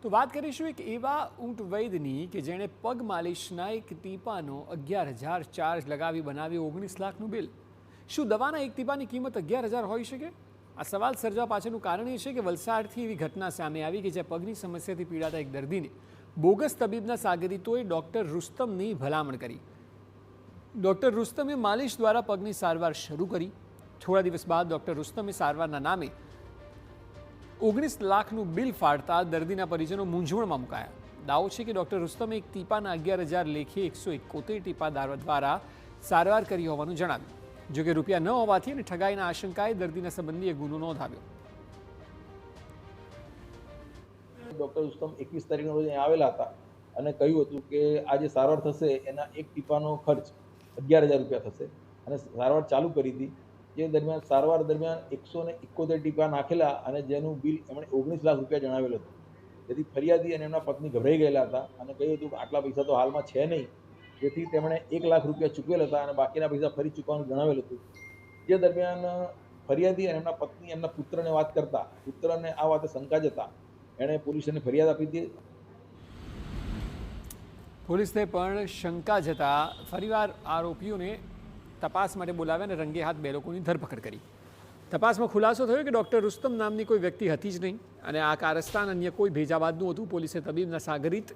તો વાત કરીશું એક એવા ઊંટ વૈદની કે જેણે પગ માલિશના એક ટીપાનો 11,000 ચાર્જ લગાવી બનાવ્યું 19 લાખનું બિલ। શું દવાના એક ટીપાની કિંમત 11,000 હોઈ શકે? આ સવાલ સર્જવા પાછળનું કારણ એ છે કે વલસાડથી એવી ઘટના સામે આવી કે જ્યાં પગની સમસ્યાથી પીડાતા એક દર્દીને બોગસ તબીબના સાગરીતોએ ડૉક્ટર રુસ્તમની ભલામણ કરી। ડૉક્ટર રુસ્તમે માલિશ દ્વારા પગની સારવાર શરૂ કરી। થોડા દિવસ બાદ ડૉક્ટર રુસ્તમે સારવારના નામે 19 લાખનું બિલ ફાડતા દર્દીના પરિજનો મૂંઝવણમાં મુકાયા। દાવો છે કે ડૉક્ટર રુસ્તમે એક ટીપાના 11,000 લેખે 171 ટીપા દ્વારા સારવાર કરી હોવાનું જણાવ્યું। જોકે રૂપિયા ન હોવાથી અને ઠગાઈના આશંકાએ દર્દીના સંબંધીએ ગુનો નોંધાવ્યો। ડૉક્ટર રુસ્તમ 21 તારીખના રોજ આવેલા હતા અને કહ્યું હતું કે આ જે સારવાર થશે એના એક ટીપાનો ખર્ચ 11,000 રૂપિયા થશે અને સારવાર ચાલુ કરી હતી। જે દરમિયાન સારવાર દરમિયાન 171 ટીપા નાખેલા અને જેનું બિલ એમણે 19 લાખ રૂપિયા જણાવેલું હતું। જેથી ફરિયાદી અને એમના પત્ની ગભરાઈ ગયેલા હતા અને કહ્યું હતું કે આટલા પૈસા તો હાલમાં છે નહીં, જેથી તેમણે 1 લાખ રૂપિયા ચૂકવેલ હતા અને બાકીના પૈસા ફરી ચૂકવવાનું જણાવેલું હતું। જે દરમિયાન ફરિયાદી અને એમના પત્ની એમના પુત્રને વાત કરતા પુત્રને આ વાતે શંકા જતા એણે પોલીસને ફરિયાદ આપી હતી। પોલીસને પણ શંકા જતા ફરીવાર આરોપીઓને તપાસ માટે બોલાવ્યા અને રંગે હાથ 2 લોકોની ધરપકડ કરી। તપાસમાં ખુલાસો થયો કે ડૉક્ટર રુસ્તમ નામની કોઈ વ્યક્તિ હતી જ નહીં અને આ કારસ્તાન અન્ય કોઈ ભેજાબાદનું હતું। પોલીસે તબીબના સાગરીત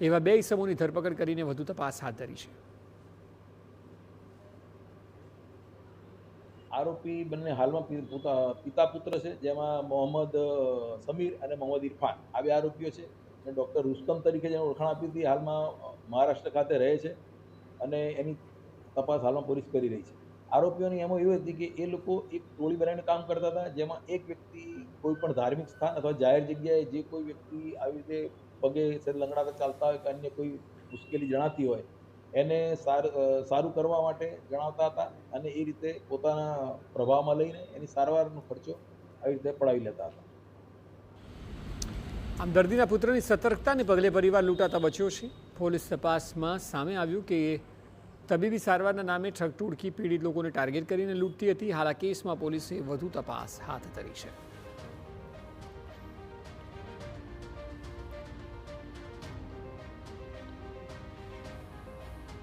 એવા 2 ઇસમોની ધરપકડ કરીને વધુ તપાસ હાથ ધરી છે। આરોપી બંને હાલમાં પિતા પુત્ર છે, જેમાં મોહમ્મદ સમીર અને મોહમ્મદ ઇરફાન આ 2 આરોપીઓ છે અને ડૉક્ટર રુસ્તમ તરીકે જેને ઓળખાણ આપી હતી હાલમાં મહારાષ્ટ્ર ખાતે રહે છે અને એની તપાસ હાલમાં પોલીસ કરી રહી છે। આરોપીઓની એમાં એવી હતી કે એ લોકો એક ટોળી બનાવીને કામ કરતા હતા, જેમાં એક વ્યક્તિ કોઈ પણ ધાર્મિક સ્થાન અથવા જાહેર જગ્યાએ જે કોઈ વ્યક્તિ આવી રીતે પગે લંગડાતા ચાલતા હોય કે અન્ય કોઈ મુશ્કેલી જણાતી હોય એને સારું કરવા માટે જણાવતા હતા અને એ રીતે પોતાના પ્રભાવમાં લઈને એની સારવારનો ખર્ચો આવી રીતે પડાવી લેતા હતા। આમ દર્દીના પુત્રની સતર્કતાને પગલે પરિવાર લૂંટાતા બચ્યો છે। પોલીસ તપાસમાં સામે આવ્યું કે તબીબી સારવારના નામે ઠગ ટોળકી પીડિત લોકોને ટાર્ગેટ કરીને લૂંટતી હતી। હાલ આ કેસમાં પોલીસે વધુ તપાસ હાથ ધરી છે।